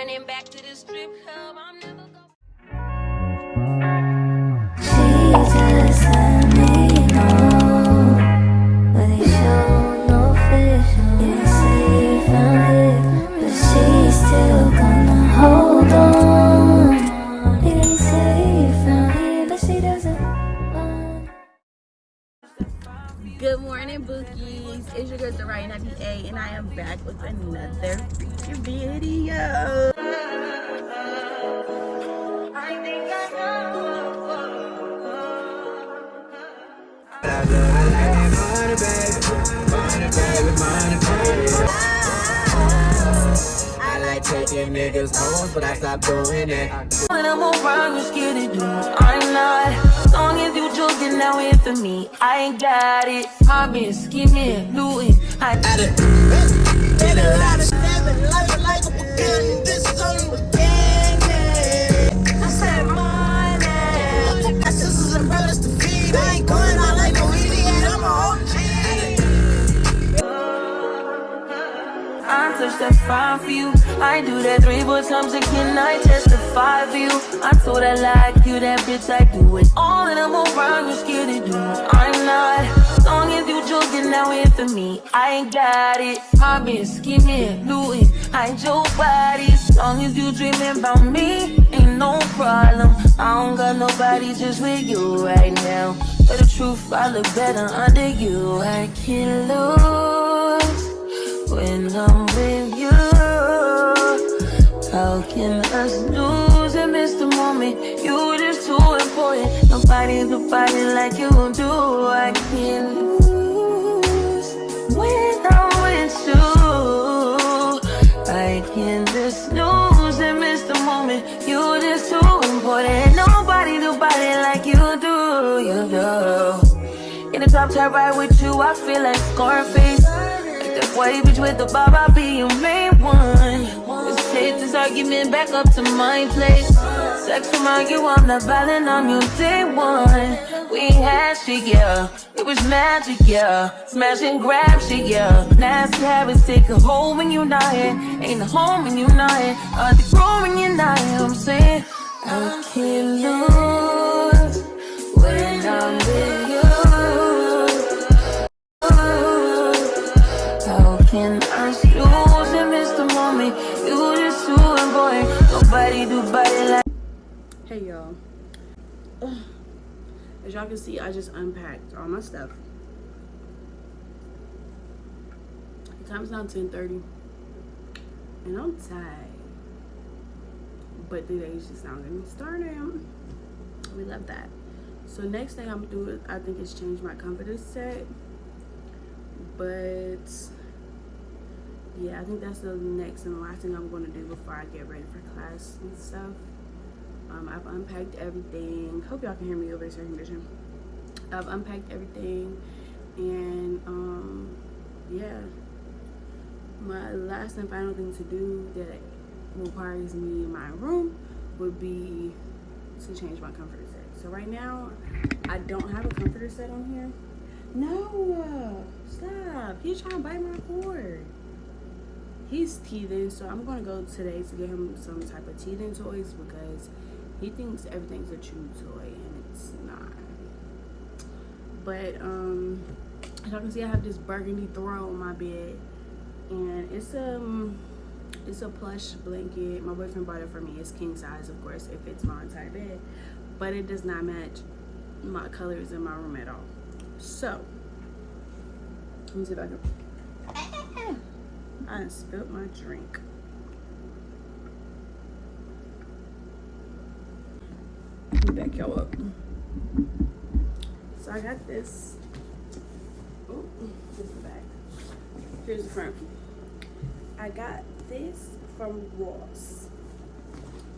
running back to the strip club. I'm never going. She just let me know, but they show no fish. Yeah, say you found it, but she's still gonna hold on. They say you found it, but she doesn't want. Good morning, Bookies. It's your girl, the Ryan IPA, and I am back with another freaking video. I like taking niggas home, but I stopped doing it. When I'm around, you're scared to do what I'm not. As long as you joking now here for me, I ain't got it. I've been scheming, looting. I Did a lot of stabbing, like a beginning. This is only beginning. I said money. My sisters and brothers to feed. I ain't going out like no idiot. I'm a OG. I touch that fire for you. I do that 3-4 times again. I testify for you. I told I like you, that bitch. I do it all, and I'm around. You're scared to do what I'm not. As long as you joking now here for me, I ain't got it. I've been scheming, looting. Hide your body. As long as you dreaming about me, ain't no problem. I don't got nobody just with you right now. But the truth, I look better under you. I can't lose when I'm with you. How can us lose and miss the moment? You just too important. Nobody do body like you do. I can't lose when I'm with you. I can just lose and miss the moment. You just too important. Nobody do body like you do. You do. In the top tier ride with you, I feel like Scarface. White bitch with the bob, I'll be your main one. Let's take this argument back up to my place. Sex from argue, I'm not violent, I'm your day one. We had shit, yeah. It was magic, yeah. Smash and grab shit, yeah. Nasty habits take a hold when you're not here. Ain't a home when you're not here. Are they grow when you're not here? I'm saying I can't lose when I'm with you. Can I lose and miss the moment? You just too important. Nobody do body like. Hey, y'all. As y'all can see, I just unpacked all my stuff. The time's now 10:30, and I'm tired. But the day's just now getting started. We love that. So next thing I'm gonna do, I think, is change my comforter set. But yeah, I think that's the next and last thing I'm going to do before I get ready for class and stuff. I've unpacked everything. Hope y'all can hear me over this air condition. I've unpacked everything, and yeah, my last and final thing to do that requires me in my room would be to change my comforter set. So right now, I don't have a comforter set on here. No, stop. He's trying to bite my cord. He's teething, so I'm gonna go today to get him some type of teething toys because he thinks everything's a chew toy and it's not. But as y'all can see, I have this burgundy throw on my bed, and it's a plush blanket. My boyfriend bought it for me. It's king size, of course. It fits my entire bed, but it does not match my colors in my room at all. So let me see if I can. I done spilled my drink. Let me back y'all up. So I got this. Oh, this is the back. Here's the front. I got this from Ross.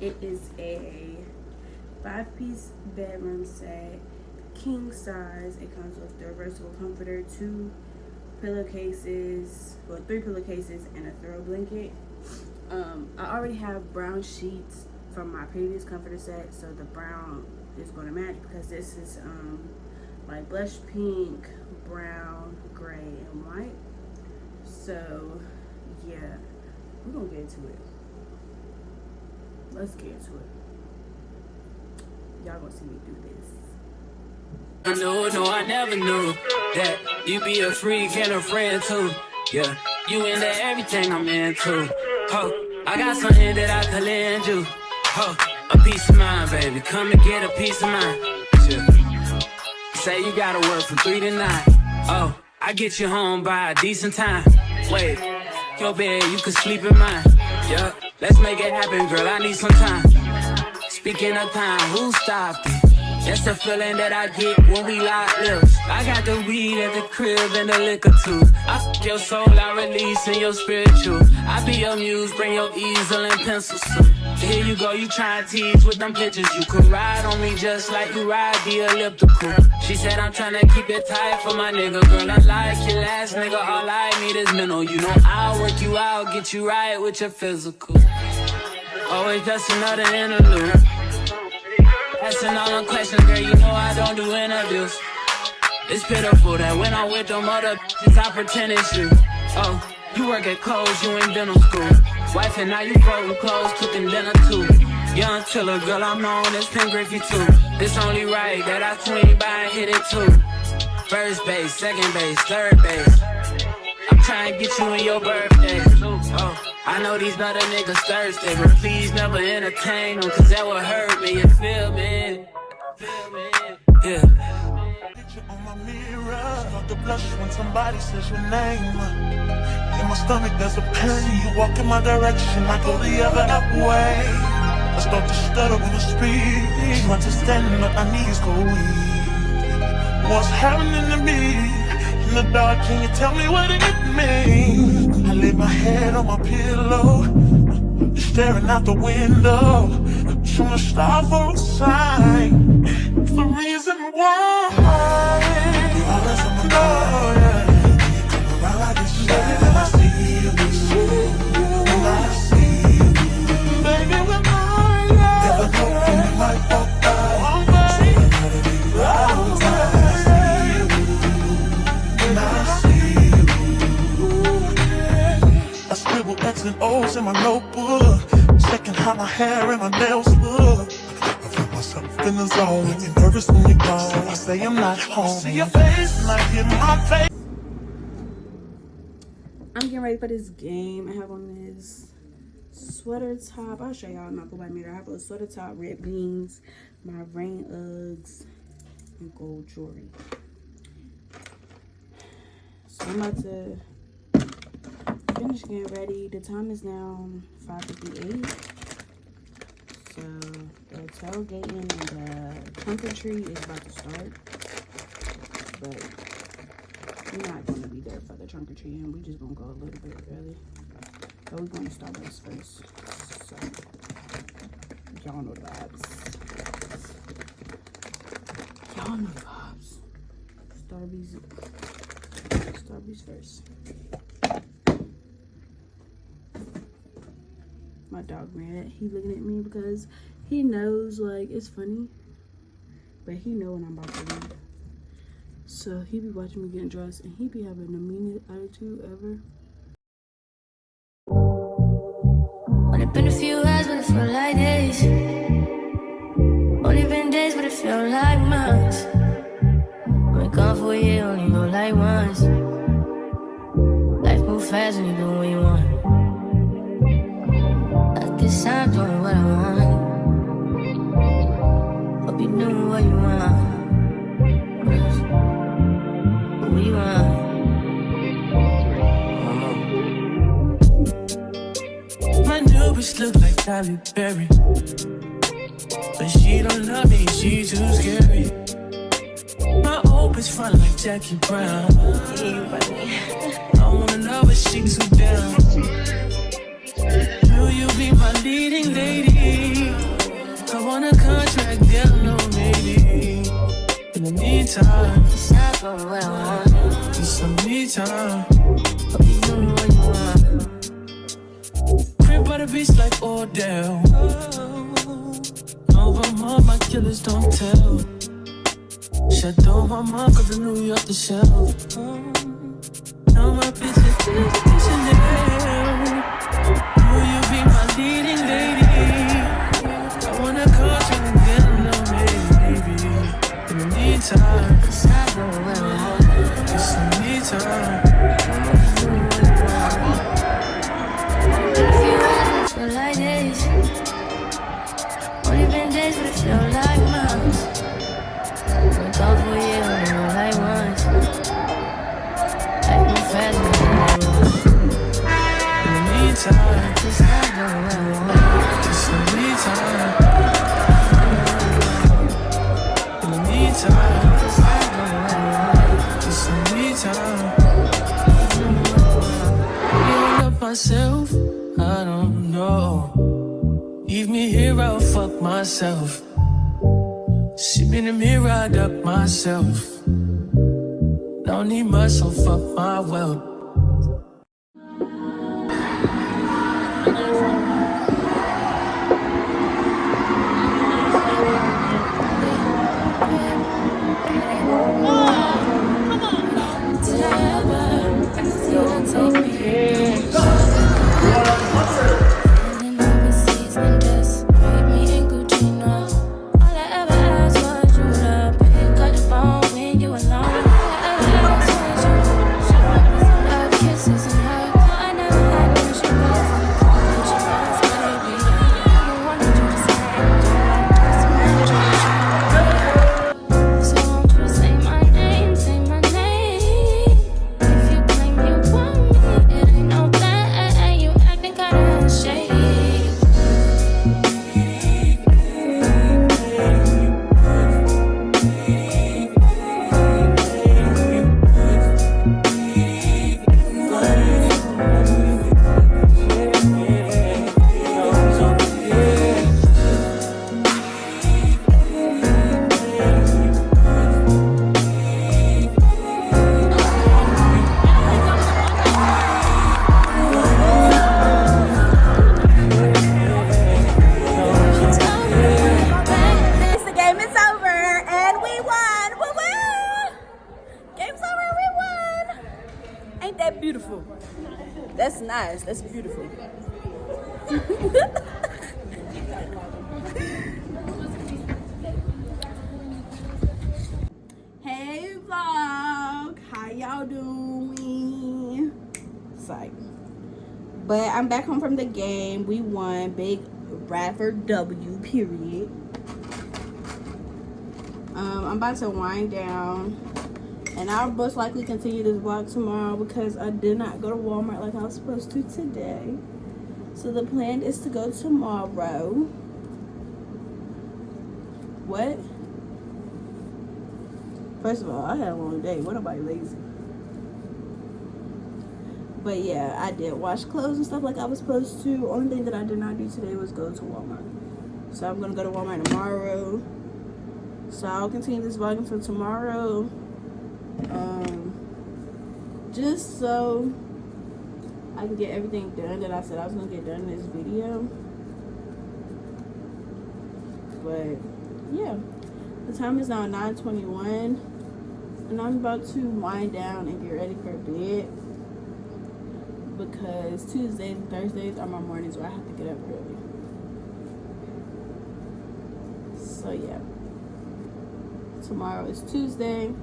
It is a 5-piece bedroom set, king size. It comes with the reversible comforter, 2 pillowcases, well, 3 pillowcases and a throw blanket. I already have brown sheets from my previous comforter set, so the brown is going to match because this is like blush pink, brown, gray, and white. So yeah, we're gonna get into it. let's get into it. Y'all gonna see me do this. No, I never knew that you be a freak and a friend too. Yeah, you into everything I'm into. Ho, I got something that I could lend you. Ho, a piece of mind, baby. Come and get a piece of mind. Yeah. Say you gotta work from 3 to 9. Oh, I get you home by a decent time. Wait, your bed, you can sleep in mine. Yeah, let's make it happen, girl. I need some time. Speaking of time, who stopped it? That's the feeling that I get when we lock lips. I got the weed at the crib and the liquor too. I f*** your soul, I release in your spiritual. I be your muse, bring your easel and pencils too. Here you go, you try to tease with them pictures. You could ride on me just like you ride the elliptical. She said I'm tryna keep it tight for my nigga. Girl, I like your last nigga, all I need is mental. You know I'll work you out, get you right with your physical. Always just another interlude. Asking all them questions, girl, you know I don't do interviews. It's pitiful that when I'm with them other bitches, I pretend it's you. Oh, you work at Kohl's, you in dental school. Wife and now you folding clothes, cooking dinner too. Young Tiller, girl, I'm known as Pin Griffey too. It's only right that I swing by and hit it too. First base, second base, third base. I'm trying to get you in your birthday. Oh, I know these other niggas thirsty, but please never entertain them, cause that would hurt me, you feel me? Yeah. Picture on my mirror, start to blush when somebody says your name. In my stomach there's a pain. You walk in my direction, I go the other way. I start to stutter when I speak, try to stand but my knees go weak. What's happening to me? In the dark, can you tell me what it means? I lay my head on my pillow, staring out the window, trying to stop for a sign. The reason why you always on my mind, yeah. You come around like it's shit. I see you, and I see you. Baby, when I never know when you might walk by. So you gotta be right. I scribble X and O's in my notebook, checking how my hair and my nails look. I feel myself in the zone, you're nervous when you're gone. I say I'm not home, see your face and I hear my face. I'm getting ready for this game. I have on this sweater top. I'll show y'all my by mirror. I have a sweater top, red beans, my rain Uggs, and gold jewelry. So I'm about to finish getting ready. The time is now 5:58. So the tailgating and the trunk or treat is about to start. But we're not going to be there for the trunk or treat, and we just going to go a little bit early. But we're going to Starbucks first. So y'all know the vibes. Y'all know the vibes. Starbucks first. My dog Red, he looking at me because he knows like it's funny, but he know when I'm about to leave. So he be watching me getting dressed and he be having the meanest attitude ever. Only been a few hours, but it feel like days. Only been days, but it feel like months. Been gone for a year, only know like once. Life move fast when you do what you want. I guess I'm doing what I want. Hope you doing what you want. What you want? My new bitch look like Halle Berry, but she don't love me, she too scary. My old bitch fun like Jackie Brown. I wanna know if she too down. Will you be my leading lady? I want a contract, girl, no maybe. In the meantime, It's not going what I want. need some me time. Hope you doing what you want. Crib by the beach like Odell. Over my killers don't tell. Shadow my mom, cause I New York the shelf. Now my bitches feel the Chanel. Will you be my leading lady? time. Been a few hours, but it feel like days. Only been days, but it feel like months. Been gone for a year, only know like once. Life move fast, but I don't know. In the meantime, Just not going where I want. just some me time. In the meantime, Just not going where I want. just some me time. Giving up myself, I don't know. Leave me here, I'll fuck myself. See me in the mirror, I duck myself. Don't need much, so fuck my wealth. Beautiful. That's nice. That's beautiful. Hey vlog, how y'all doing? Psych. But I'm back home from the game. We won. Big Bradford W, period. I'm about to wind down. And I'll most likely continue this vlog tomorrow because I did not go to Walmart like I was supposed to today. So the plan is to go tomorrow. What? First of all, I had a long day. What about lazy? But yeah, I did wash clothes and stuff like I was supposed to. Only thing that I did not do today was go to Walmart. So I'm gonna go to Walmart tomorrow. So I'll continue this vlog until tomorrow. Just so I can get everything done that I said I was gonna get done in this video. But yeah, the time is now 9:21 and I'm about to wind down and get ready for bed because Tuesdays and Thursdays are my mornings where I have to get up early. So yeah, tomorrow is Tuesday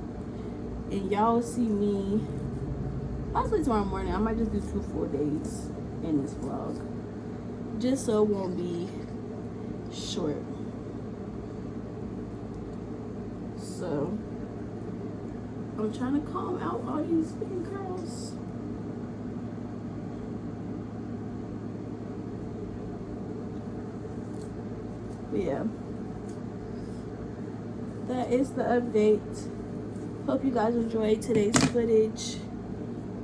and y'all will see me possibly tomorrow morning. I might just do 2 full days in this vlog just so it won't be short. So I'm trying to calm out all these freaking girls. But yeah, that is the update. Hope you guys enjoyed today's footage,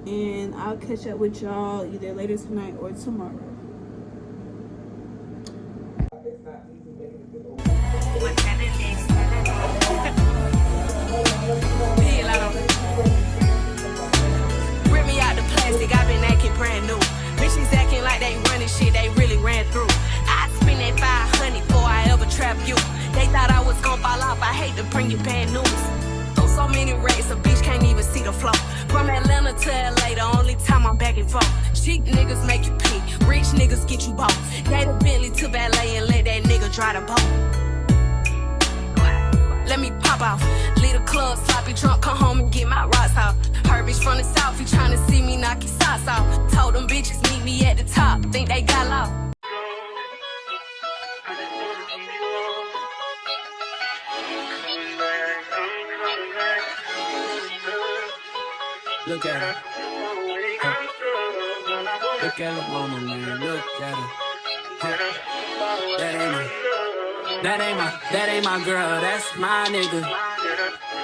and I'll catch up with y'all either later tonight or tomorrow. Rip me out the plastic, I've been acting brand new. Bitches acting like they running shit they really ran through. I'd spend that 500 before I ever trap you. They thought I was gon' fall off, I hate to bring you bad news. So many racks, a bitch can't even see the flow. From Atlanta to LA, the only time I'm back and forth. Cheap niggas make you pee, rich niggas get you bought. Gave a Bentley to valet and let that nigga drive the boat. Let me pop off, leave the club sloppy drunk, come home and get my rocks off. Her bitch from the south, he tryna see me knock his socks off. Told them bitches meet me at the top, think they got lost. Look at her. Look at her mama, man. Look at her. That ain't my girl. That's my nigga.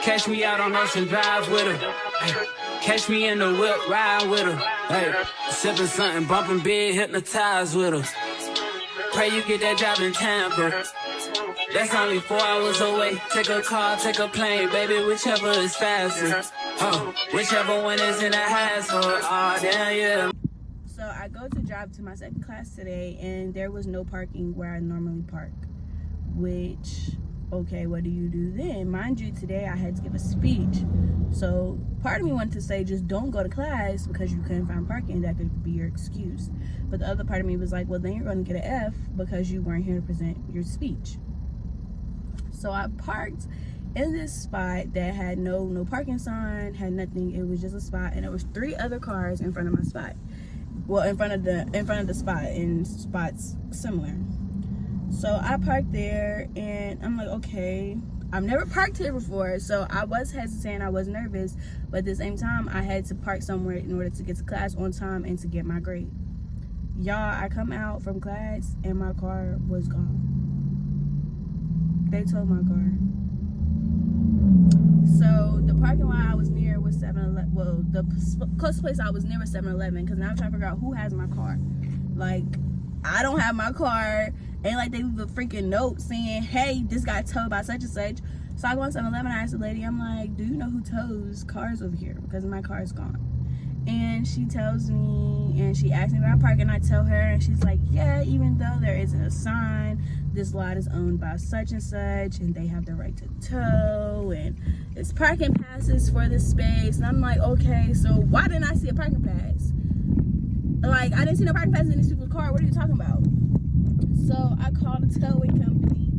Catch me out on Ocean Drive with her. Hey, catch me in the whip, ride with her. Hey, sipping something, bumping big, hypnotized with her. Pray you get that job in Tampa. That's only 4 hours away. Take a car, take a plane, baby, whichever is faster. Whichever one is in the hassle. Oh, damn, yeah. So I go to drive to my second class today, and there was no parking where I normally park. Which, okay, what do you do then? Mind you, today I had to give a speech. So part of me wanted to say, just don't go to class because you couldn't find parking. That could be your excuse. But the other part of me was like, well, then you're going to get an F because you weren't here to present your speech. So I parked in this spot that had no parking sign, had nothing. It was just a spot, and there was 3 other cars in front of my spot. Well, in front of the spot, in spots similar. So I parked there, and I'm like, okay, I've never parked here before, so I was hesitant, I was nervous, but at the same time, I had to park somewhere in order to get to class on time and to get my grade. Y'all, I come out from class, and my car was gone. They towed my car. So the parking lot I was near was 7-Eleven. Well, the closest place I was near was 7-Eleven, because now I'm trying to figure out who has my car. Like, I don't have my car. And like, they leave a freaking note saying, hey, this got towed by such and such. So I go on 7-Eleven, I asked the lady, I'm like, do you know who tows cars over here? Because my car is gone. And she tells me, and she asks me where I park, and I tell her, and she's like, yeah, even though there isn't a sign, this lot is owned by such and such, and they have the right to tow, and it's parking passes for this space. And I'm like, okay, so why didn't I see a parking pass? Like, I didn't see no parking passes in these people's car. What are you talking about? So I called a towing company,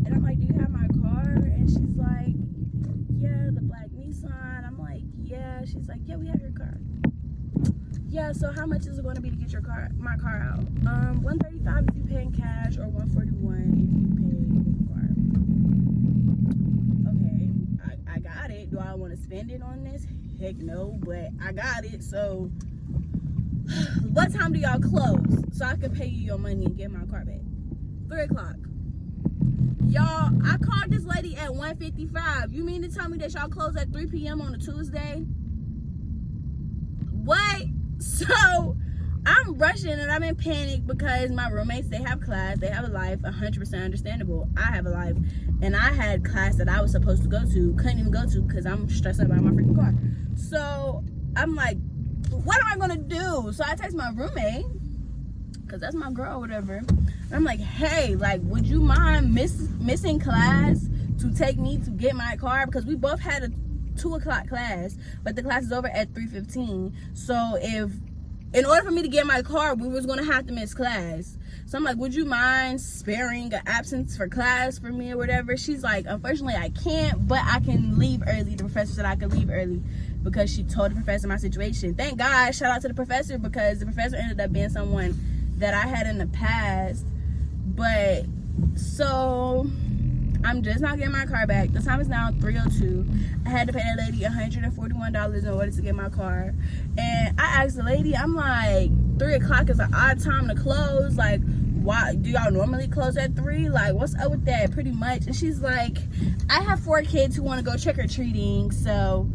and I'm like, do you have my car? And she's like, yeah, the black Nissan. I'm like, yeah. She's like, yeah, we have your car. Yeah, so how much is it going to be to get my car out? $135 if you pay in cash, or $141 if you pay with the car. Okay, I got it. Do I want to spend it on this? Heck no, but I got it. So what time do y'all close so I can pay you your money and get my car back? 3 o'clock. Y'all, I called this lady at 1:55. You mean to tell me that y'all close at 3 p.m. on a Tuesday? What? So I'm rushing and I'm in panic because my roommates, they have class, they have a life, 100% understandable. I have a life, and I had class that I was supposed to go to, couldn't even go to because I'm stressed out about my freaking car. So I'm like, what am I gonna do? So I text my roommate, because that's my girl or whatever, and I'm like, hey, like, would you mind missing class to take me to get my car? Because we both had a 2 o'clock class, but the class is over at 3:15. So in order for me to get my car, we was gonna have to miss class. So I'm like, would you mind sparing an absence for class for me or whatever? She's like, unfortunately I can't, but I can leave early. The professor said I could leave early because she told the professor my situation. Thank God, shout out to the professor, because the professor ended up being someone that I had in the past. But so I'm just not getting my car back. The time is now 3:02. I had to pay that lady $141 in order to get my car. And I asked the lady, I'm like, 3 o'clock is an odd time to close. Like, why do y'all normally close at 3? Like, what's up with that? Pretty much. And she's like, I have 4 kids who want to go trick-or-treating, so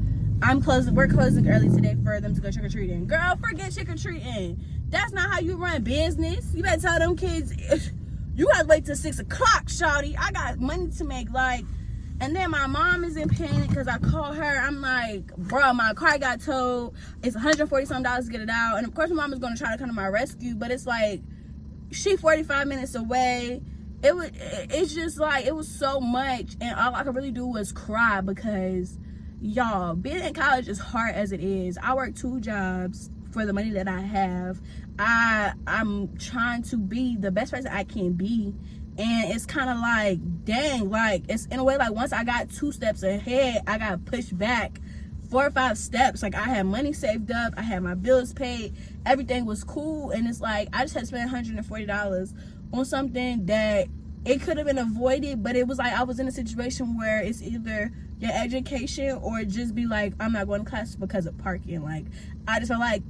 we're closing early today for them to go trick-or-treating. Girl, forget trick-or-treating. That's not how you run business. You better tell them kids, you gotta wait till 6 o'clock, shawty. I got money to make. Like, and then my mom is in panic because I called her. I'm like, bro, my car got towed. It's $140 to get it out. And of course, my mom is gonna try to come to my rescue, but it's like, she 45 minutes away. It's just like, it was so much, and all I could really do was cry because, y'all, being in college is hard as it is. I work 2 jobs for the money that I have. I'm trying to be the best person I can be, and it's kind of like, dang, like, it's in a way like once I got 2 steps ahead, I got pushed back 4 or 5 steps. Like, I had money saved up, I had my bills paid, everything was cool, and it's like I just had to spend $140 on something that it could have been avoided. But it was like I was in a situation where it's either your education or just be like, I'm not going to class because of parking. Like, I just felt like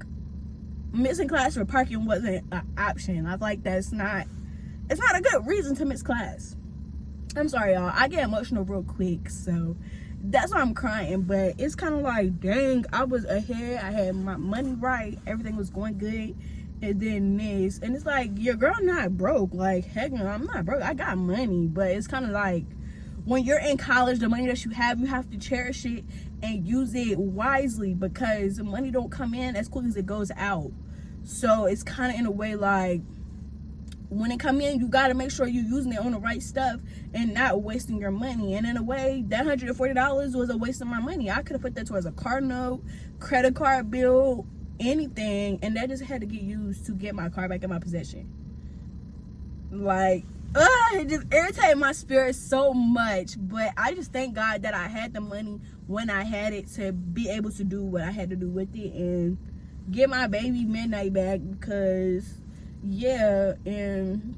missing class for parking wasn't an option. I feel like it's not a good reason to miss class. I'm sorry, y'all, I get emotional real quick, so that's why I'm crying. But it's kind of like, dang, I was ahead, I had my money right, everything was going good, and then this, and it's like, your girl not broke. Like, heck no, I'm not broke, I got money. But it's kind of like, when you're in college, the money that you have to cherish it and use it wisely, because the money don't come in as quick as it goes out. So it's kind of in a way like, when it come in, you got to make sure you're using it on the right stuff and not wasting your money. And in a way, that $140 was a waste of my money. I could have put that towards a car note, credit card bill, anything, and that just had to get used to get my car back in my possession. Like, it just irritated my spirit so much. But I just thank God that I had the money when I had it to be able to do what I had to do with it and get my baby Midnight back. Because yeah, and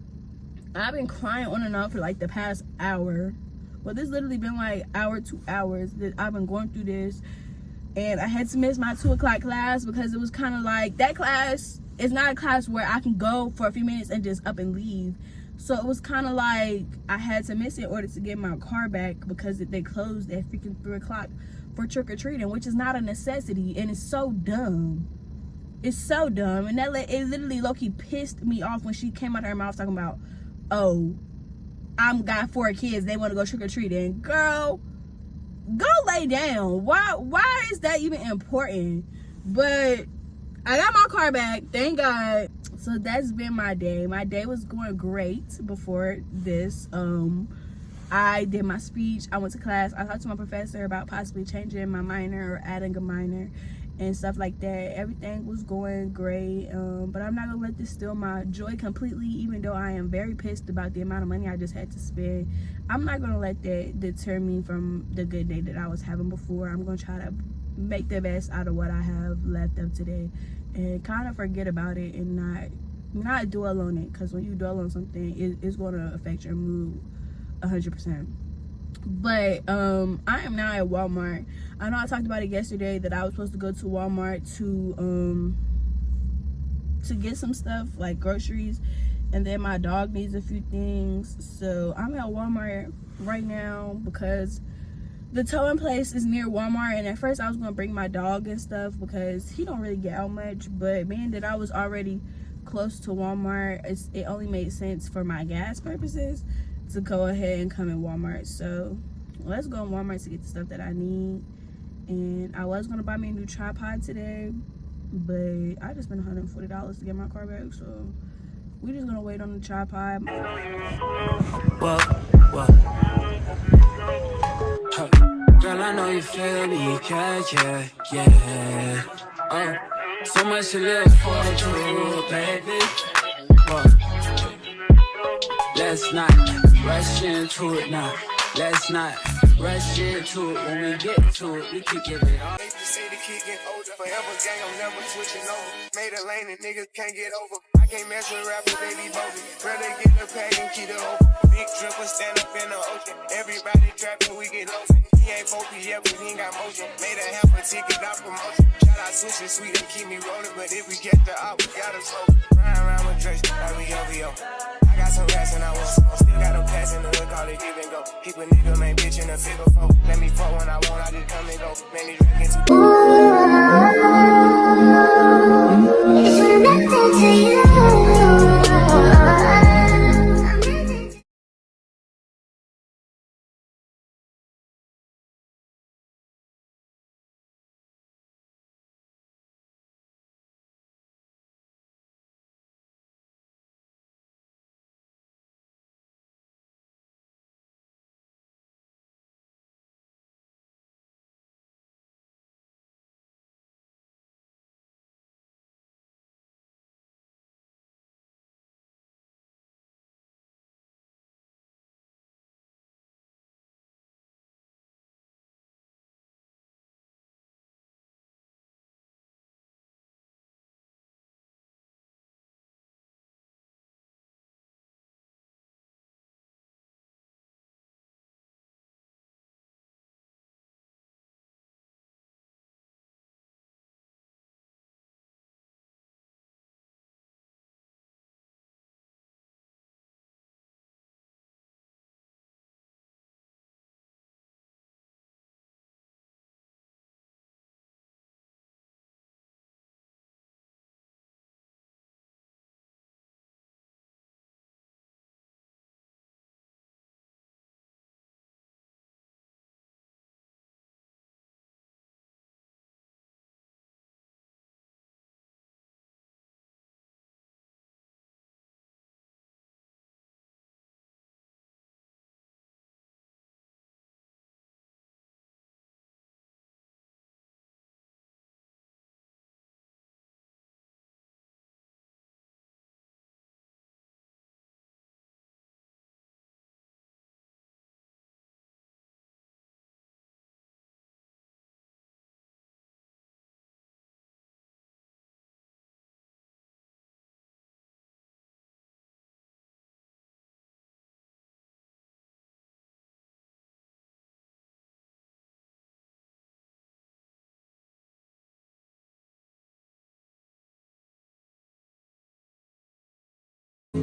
I've been crying on and off for like the past hour. Well, this literally been like hour, 2 hours that I've been going through this. And I had to miss my 2 o'clock class because it was kind of like, that class is not a class where I can go for a few minutes and just up and leave. So it was kind of like I had to miss it in order to get my car back, because they closed at freaking 3 o'clock for trick-or-treating, which is not a necessity. And it's so dumb. It's so dumb. And it literally low-key pissed me off when she came out of her mouth talking about, oh, I'm got 4 kids, they want to go trick-or-treating. Girl, go lay down. Why is that even important? But I got my car back, thank God. So that's been my day. My day was going great before this. I did my speech, I went to class, I talked to my professor about possibly changing my minor or adding a minor and stuff like that. Everything was going great, but I'm not gonna let this steal my joy completely. Even though I am very pissed about the amount of money I just had to spend, I'm not gonna let that deter me from the good day that I was having before. I'm gonna try to make the best out of what I have left of today and kind of forget about it and not dwell on it, because when you dwell on something, it's going to affect your mood 100%. But I am now at Walmart. I know I talked about it yesterday that I was supposed to go to Walmart to get some stuff like groceries, and then my dog needs a few things. So I'm at Walmart right now because the towing place is near Walmart, and at first I was gonna bring my dog and stuff because he don't really get out much. But being that I was already close to Walmart, it only made sense for my gas purposes to go ahead and come in Walmart. So let's go in Walmart to get the stuff that I need. And I was gonna buy me a new tripod today, but I just spent $140 to get my car back, so we're just gonna wait on the tripod. Whoa, whoa. Huh. Girl, I know you feel me, yeah. Oh, so much to live for, true, baby. Whoa. Let's not rush into it now. Let's not rush into it. When we get to it, we can give it all. They say the kid get older, forever gang, I'm never switching over. Made a lane and niggas can't get over. I can't mess with rappers, they be bogus. Rather get the pack and keep it open. Big dripper stand up in the ocean. Everybody trapping, we get lost. He ain't focused yet, but he ain't got motion. Made a half a ticket, not promotion. Shout out Sushi Sweet and keep me rolling, but if we get the op, we gotta slow. Ride around with Drake, like we OVO. I got some rats and I want some. Still got them pass in the hood, call it give and go. Keep a nigga, man, bitch in a figure four. Let me fuck when I want, I just come and go. Man, these records It's connected to you.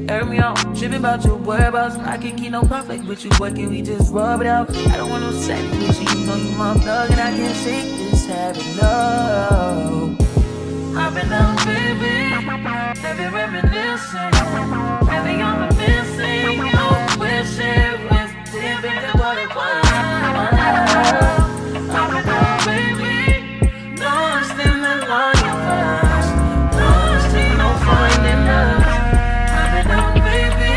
air me out. Tripping about your whereabouts. I can't keep no conflict with you, boy, can we just rub it out? I don't want no sex with you, you know you my plug, and I can't shake this habit, no. I've been down, baby, heavy reminiscing, heavy on the missing, you wish it was different than what it was. I've been down, baby, lost in the line fast, lost in no finding us. I've been down, baby,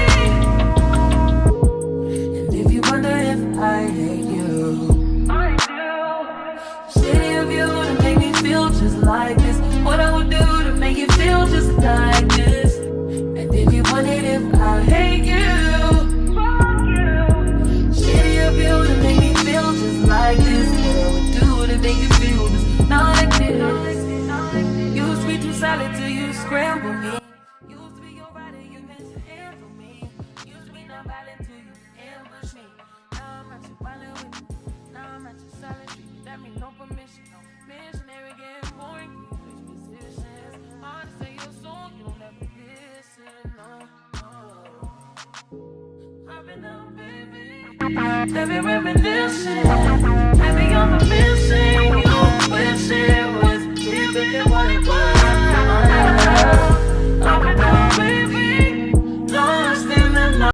and if you wonder if I hate you, I do. Shitty of you to make me feel just like this. What I would do to make you feel just like this. And if you wondered if I hate you, fuck you. Shitty of you to make me feel just like this. What I would do to make you feel just like this. Used to be too solid till you scramble me. Used to be your rider, you meant to handle me. Used to be not violent till you ambush me. Now I'm at your violent with me. Now I'm at your solid treat. That means no permission, no missionary getting boring. I've been down, baby, heavy reminiscing.